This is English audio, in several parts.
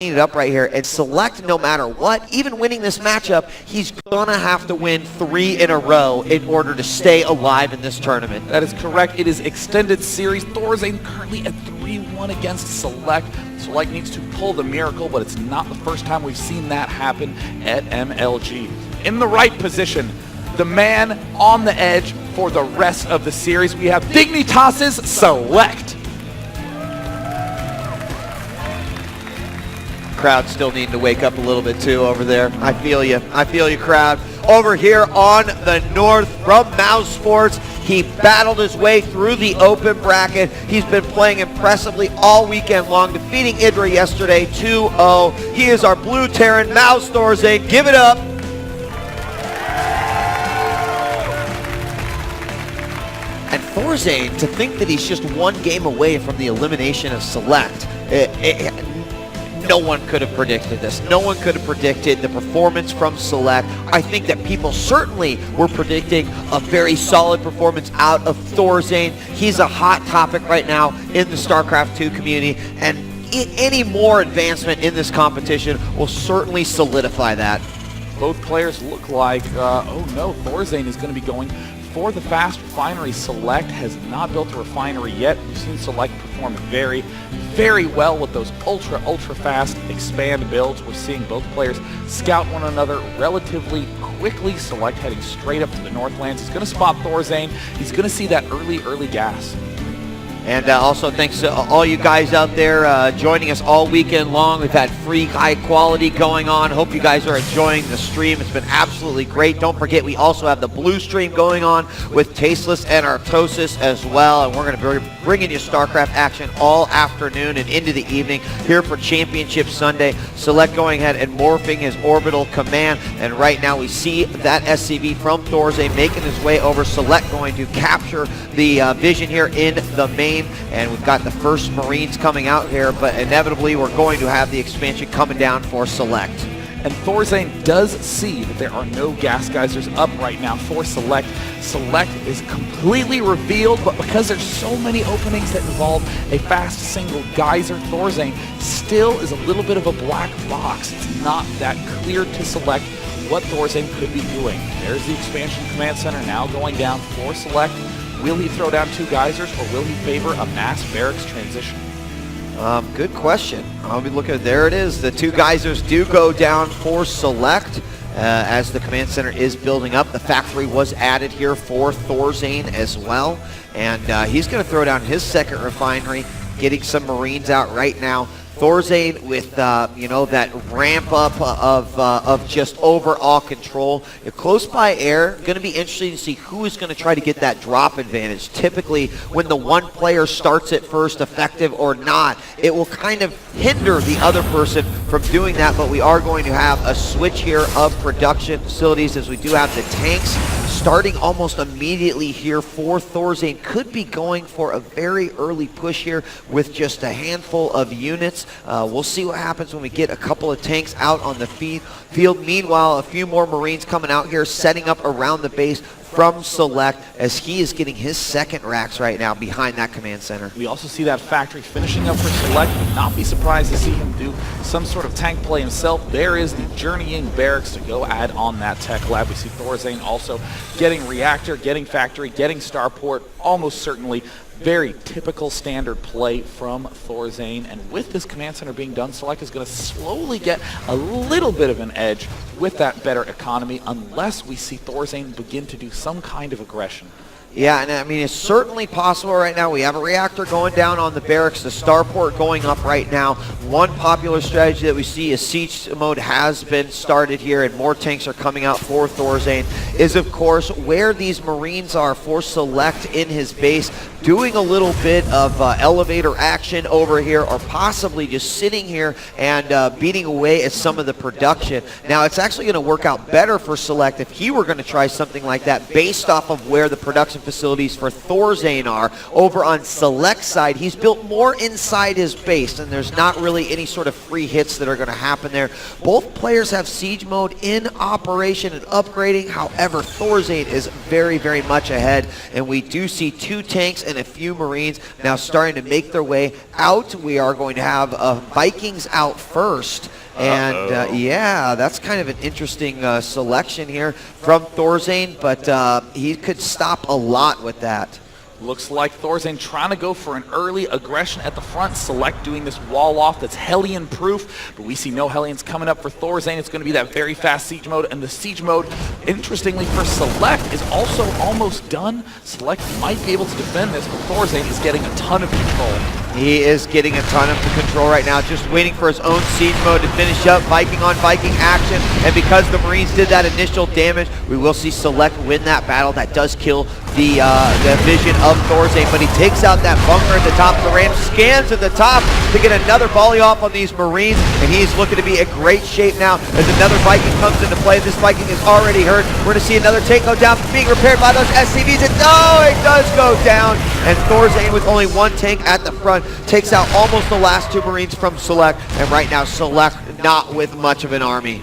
it up right here, and Select, no matter what, even winning this matchup, he's gonna have to win 3 in a row in order to stay alive in this tournament. That is correct. It is extended series. ThorZain currently at 3-1 against Select. Select needs to pull the miracle, but it's not the first time we've seen that happen at MLG. In the right position, the man on the edge for the rest of the series, we have Dignitas Select. Crowd still needing to wake up a little bit too over there. I feel you, crowd. Over here on the north from MouseSprots, he battled his way through the open bracket. He's been playing impressively all weekend long, defeating Idra yesterday 2-0. He is our blue Terran, MouseThorZain. Give it up. And ThorZain, to think that he's just 1 game away from the elimination of Select, no one could have predicted this. No one could have predicted the performance from Select. I think that people certainly were predicting a very solid performance out of ThorZain. He's a hot topic right now in the Starcraft 2 community, and any more advancement in this competition will certainly solidify that. Both players look like, oh no, ThorZain is going to be going for the fast refinery. Select has not built a refinery yet. We've seen Select perform very well with those ultra fast expand builds. We're seeing both players scout one another relatively quickly. Select heading straight up to the Northlands. He's going to spot ThorZain. He's going to see that early gas. And also thanks to all you guys out there joining us all weekend long. We've had free high quality going on. Hope you guys are enjoying the stream. It's been absolutely great. Don't forget, we also have the blue stream going on with Tasteless and Artosis as well. And we're going to be bringing you StarCraft action all afternoon and into the evening here for Championship Sunday. Select going ahead and morphing his orbital command. And right now we see that SCV from ThorZain making his way over. Select going to capture the vision here in the main. And we've got the first Marines coming out here, but inevitably we're going to have the expansion coming down for Select. And ThorZain does see that there are no gas geysers up right now for Select. Select is completely revealed, but because there's so many openings that involve a fast single geyser, ThorZain still is a little bit of a black box. It's not that clear to Select what ThorZain could be doing. There's the expansion command center now going down for Select. Will he throw down 2 geysers, or will he favor a mass barracks transition? Good question. I'll be looking. There it is. The 2 geysers do go down for Select as the command center is building up. The factory was added here for ThorZain as well, and he's going to throw down his second refinery, getting some Marines out right now. ThorZain with you know, that ramp up of just overall control. Close by air, going to be interesting to see who is going to try to get that drop advantage. Typically, when the one player starts it first, effective or not, it will kind of hinder the other person from doing that. But we are going to have a switch here of production facilities, as we do have the tanks starting almost immediately here for ThorZain. Could be going for a very early push here with just a handful of units. We'll see what happens when we get a couple of tanks out on the field. Meanwhile, a few more Marines coming out here, setting up around the base from Select, as he is getting his second racks right now behind that command center. We also see that factory finishing up for Select. Would not be surprised to see him do some sort of tank play himself. There is the journeying barracks to go add on that tech lab. We see ThorZain also getting reactor, getting factory, getting starport, almost certainly very typical standard play from ThorZain. And with this command center being done, Select is going to slowly get a little bit of an edge with that better economy, unless we see ThorZain begin to do some kind of aggression. Yeah, and I mean, it's certainly possible right now. We have a reactor going down on the barracks, the starport going up right now. One popular strategy that we see is siege mode has been started here, and more tanks are coming out for ThorZain, is of course where these Marines are for Select in his base, doing a little bit of elevator action over here, or possibly just sitting here and beating away at some of the production. Now, it's actually going to work out better for Select if he were going to try something like that based off of where the production production facilities for ThorZain are. Over on Select side, he's built more inside his base, and there's not really any sort of free hits that are going to happen there. Both players have siege mode in operation and upgrading. However, ThorZain is very, very much ahead, and we do see 2 tanks and a few Marines now starting to make their way out. We are going to have Vikings out first. And yeah, that's kind of an interesting selection here from ThorZain, but he could stop a lot with that. Looks like ThorZain trying to go for an early aggression at the front. Select doing this wall off that's Hellion proof, but we see no Hellions coming up for ThorZain. It's going to be that very fast siege mode, and the siege mode, interestingly for Select, is also almost done. Select might be able to defend this, but ThorZain is getting a ton of control. He is getting a ton of control right now, just waiting for his own siege mode to finish up. Viking on Viking action, and because the Marines did that initial damage, we will see Select win that battle. That does kill the vision of ThorZain, but he takes out that bunker at the top of the ramp, scans at the top to get another volley off on these Marines, and he's looking to be in great shape now as another Viking comes into play. This Viking is already hurt. We're going to see another tank go down, being repaired by those SCVs, and it does go down, and ThorZain with only 1 tank at the front takes out almost the last 2 Marines from Select, and right now Select not with much of an army.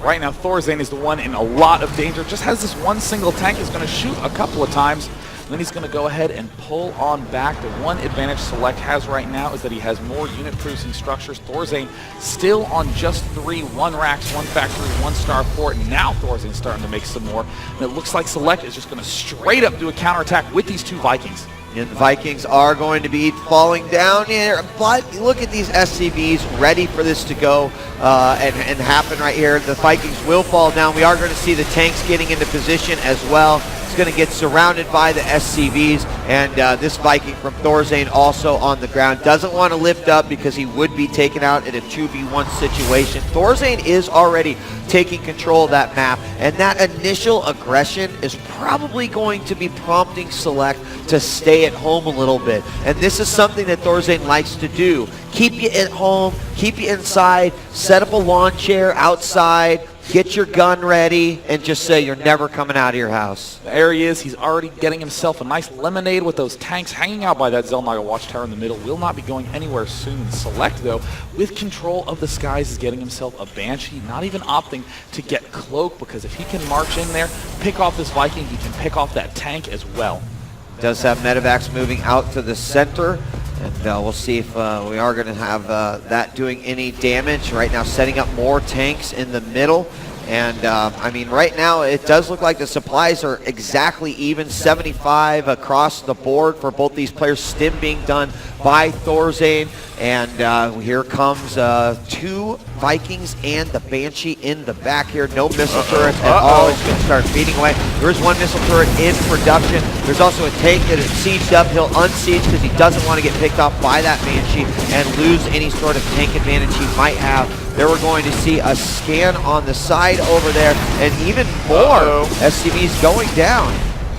Right now, ThorZain is the one in a lot of danger. Just has this 1 single tank. He's going to shoot a couple of times. Then he's going to go ahead and pull on back. The one advantage Select has right now is that he has more unit-producing structures. ThorZain still on just 3, 1 racks, 1 factory, 1 starport. Now ThorZain's starting to make some more. And it looks like Select is just going to straight up do a counterattack with these 2 Vikings. And the Vikings are going to be falling down here, but look at these SCVs ready for this to go and happen right here. The Vikings will fall down. We are going to see the tanks getting into position as well. It's going to get surrounded by the SCVs, and this Viking from ThorZain also on the ground. Doesn't want to lift up because he would be taken out in a 2v1 situation. ThorZain is already taking control of that map, and that initial aggression is probably going to be prompting Select to stay at home a little bit. And this is something that ThorZain likes to do. Keep you at home, keep you inside, set up a lawn chair outside, get your gun ready, and just say you're never coming out of your house. There he is. He's already getting himself a nice lemonade with those tanks hanging out by that Zelnaga watchtower in the middle. Will not be going anywhere soon. Select, though, with control of the skies, is getting himself a Banshee, not even opting to get Cloak, because if he can march in there, pick off this Viking, he can pick off that tank as well. Does have Medivacs moving out to the center, and we'll see if we are going to have that doing any damage. Right now setting up more tanks in the middle, and I mean, right now it does look like the supplies are exactly even, 75 across the board for both these players. Stim being done by ThorZain, and here comes 2 Vikings and the Banshee in the back here. No missile turrets at all. It's going to start feeding away. There's 1 missile turret in production. There's also a tank that is sieged up. He'll unsiege because he doesn't want to get picked off by that Banshee and lose any sort of tank advantage he might have. There we're going to see a scan on the side over there, and even more SCVs going down.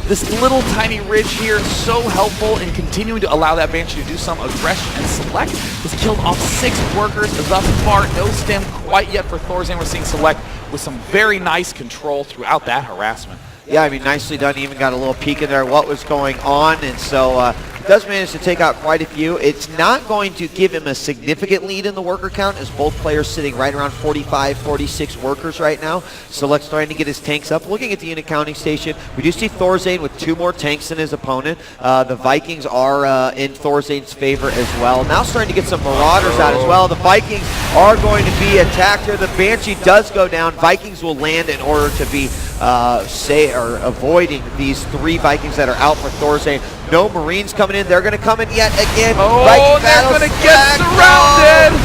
This little tiny ridge here is so helpful in continuing to allow that Banshee to do some aggression, and Select has killed off 6 workers thus far. No stim quite yet for ThorZain. We're seeing Select with some very nice control throughout that harassment. Yeah, I mean, nicely done. He even got a little peek in there what was going on, and so does manage to take out quite a few. It's not going to give him a significant lead in the worker count, as both players sitting right around 45, 46 workers right now. Select's trying to get his tanks up. Looking at the unit counting station, we do see ThorZain with 2 more tanks than his opponent. The Vikings are in ThorZain's favor as well. Now starting to get some Marauders out as well. The Vikings are going to be attacked here. The Banshee does go down. Vikings will land in order to be avoiding these 3 Vikings that are out for ThorZain. No Marines coming in. They're going to come in yet again. Oh, they're going to get surrounded.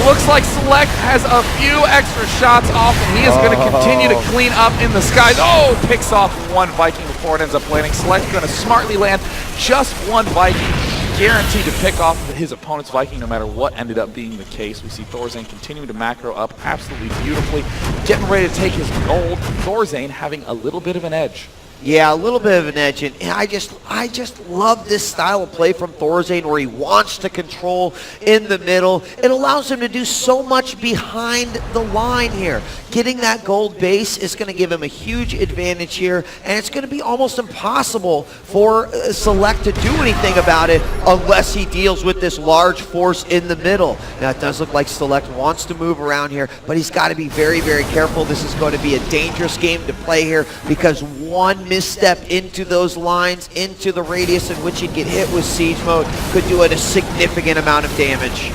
Looks like Select has a few extra shots off, and he is going to continue to clean up in the skies. Oh, picks off 1 Viking before it ends up landing. Select's going to smartly land just 1 Viking, guaranteed to pick off his opponent's Viking no matter what ended up being the case. We see ThorZain continuing to macro up absolutely beautifully, getting ready to take his gold. ThorZain having a little bit of an edge. Yeah, a little bit of an edge, and I just love this style of play from ThorZain where he wants to control in the middle. It allows him to do so much behind the line here. Getting that gold base is going to give him a huge advantage here, and it's going to be almost impossible for Select to do anything about it unless he deals with this large force in the middle. Now, it does look like Select wants to move around here, but he's got to be very, very careful. This is going to be a dangerous game to play here because one misstep into those lines, into the radius in which he'd get hit with siege mode, could do it a significant amount of damage.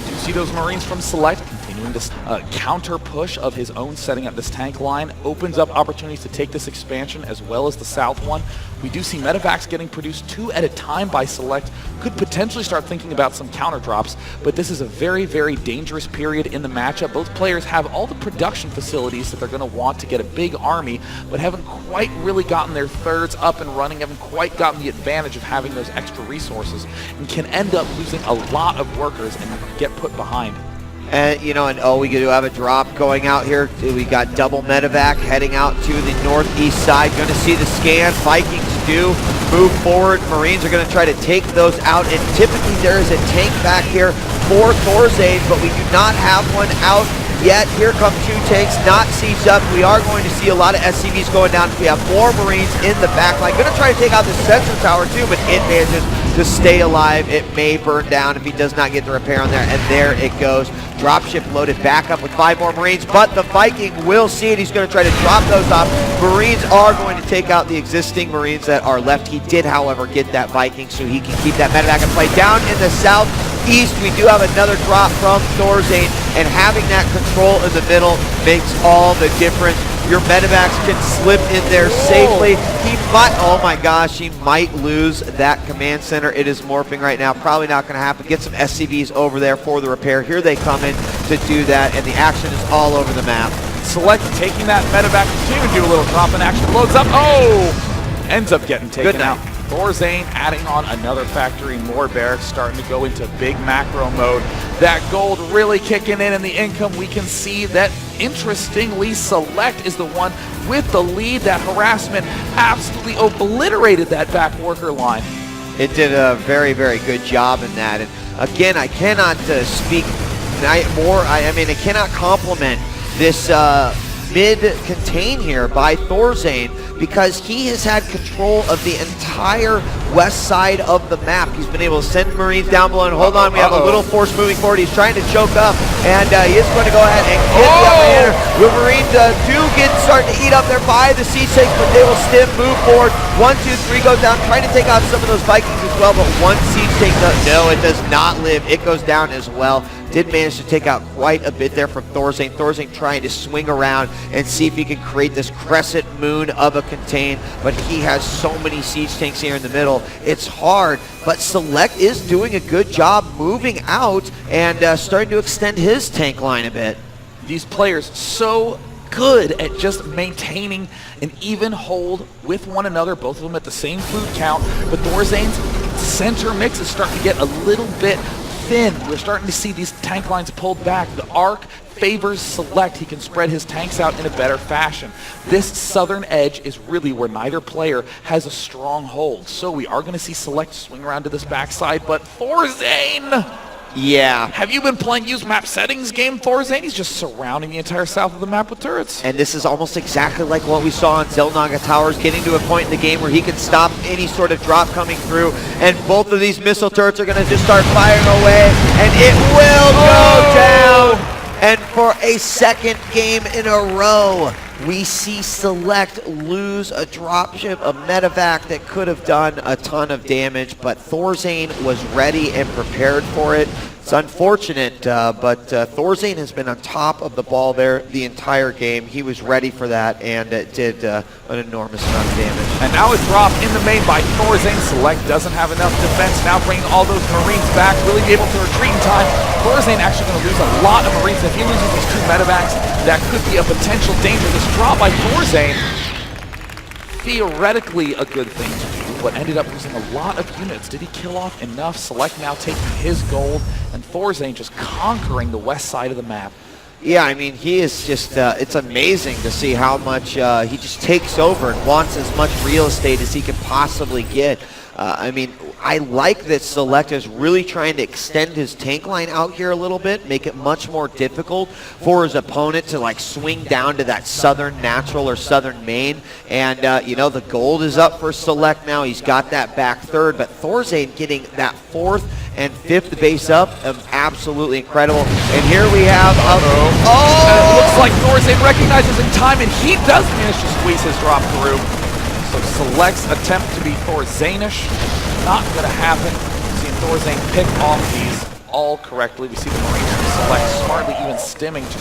Do you see those Marines from Select continuing this counter push of his own, setting up this tank line? Opens up opportunities to take this expansion as well as the south one. We do see medevacs getting produced 2 at a time by Select. Could potentially start thinking about some counter drops, but this is a very, very dangerous period in the matchup. Both players have all the production facilities that they're going to want to get a big army, but haven't quite really gotten their thirds up and running, haven't quite gotten the advantage of having those extra resources, and can end up losing a lot of workers and get put behind. And, you know, and oh, we do have a drop going out here. We got double medevac heading out to the northeast side. Going to see the scan. Vikings do move forward. Marines are going to try to take those out. And typically there is a tank back here for ThorZain, but we do not have one out yet. Here come 2 tanks, not sieged up. We are going to see a lot of SCVs going down. We have more Marines in the back line. Going to try to take out the central tower too, but it manages to stay alive. It may burn down if he does not get the repair on there. And there it goes. Dropship loaded back up with 5 more Marines, but the Viking will see it. He's going to try to drop those off. Marines are going to take out the existing Marines that are left. He did, however, get that Viking, so he can keep that medevac in play. Down in the southeast, we do have another drop from ThorZain, and having that control in the middle makes all the difference. Your medevacs can slip in there safely. He might, oh my gosh, he might lose that command center. It is morphing right now. Probably not going to happen. Get some SCVs over there for the repair. Here they come in to do that, and the action is all over the map. Select taking that medevac, continue to do a little drop in action. Loads up. Oh! Ends up getting taken out. ThorZain adding on another factory, more barracks, starting to go into big macro mode. That gold really kicking in the income. We can see that, interestingly, Select is the one with the lead. That harassment absolutely obliterated that back worker line. It did a very, very good job in that. And again, I cannot speak more. I mean, I cannot compliment this mid-contain here by ThorZain, because he has had control of the entire west side of the map. He's been able to send Marines down below, and hold on, we have a little force moving forward. He's trying to choke up, and he is going to go ahead and get the upper hander. The Marines do start to eat up there by the siege tanks, but they will still move forward. 1, 2, 3 goes down, trying to take out some of those Vikings as well, but one siege tank, no, it does not live. It goes down as well. Did manage to take out quite a bit there from ThorZain. ThorZain trying to swing around and see if he can create this crescent moon of a contain, but he has so many siege tanks here in the middle. It's hard, but Select is doing a good job moving out and starting to extend his tank line a bit. These players so good at just maintaining an even hold with one another, both of them at the same food count, but ThorZain's center mix is starting to get a little bit thin. We're starting to see these tank lines pulled back. The arc favors Select. He can spread his tanks out in a better fashion. This southern edge is really where neither player has a strong hold. So we are going to see Select swing around to this backside, but ThorZain! Yeah. Have you been playing use map settings game, ThorZain? He's just surrounding the entire south of the map with turrets. And this is almost exactly like what we saw on Zelnaga Towers, getting to a point in the game where he can stop any sort of drop coming through, and both of these missile turrets are going to just start firing away, and it will go down! And for a second game in a row, we see Select lose a dropship, a medevac that could have done a ton of damage, but ThorZain was ready and prepared for it. It's unfortunate, but ThorZain has been on top of the ball there the entire game. He was ready for that, and it did an enormous amount of damage. And now a drop in the main by ThorZain. Select doesn't have enough defense. Now bringing all those Marines back, really be able to retreat in time. ThorZain actually going to lose a lot of Marines. If he loses these 2 medevacs, that could be a potential danger. This drop by ThorZain, theoretically a good thing to do, but ended up losing a lot of units. Did he kill off enough? Select now taking his gold, and ThorZain just conquering the west side of the map. Yeah, I mean, he is just, it's amazing to see how much he just takes over and wants as much real estate as he can possibly get. I mean, I like that Select is really trying to extend his tank line out here a little bit, make it much more difficult for his opponent to like swing down to that southern natural or southern main. And, you know, the gold is up for Select now. He's got that back third, but ThorZain getting that fourth and fifth base up, absolutely incredible. And here we have, And it looks like ThorZain recognizes in time, and he does manage to squeeze his drop through. So Select's attempt to be ThorZainish, not going to happen. Seeing ThorZain pick off these all correctly. We see the Marines from Select smartly even stimming to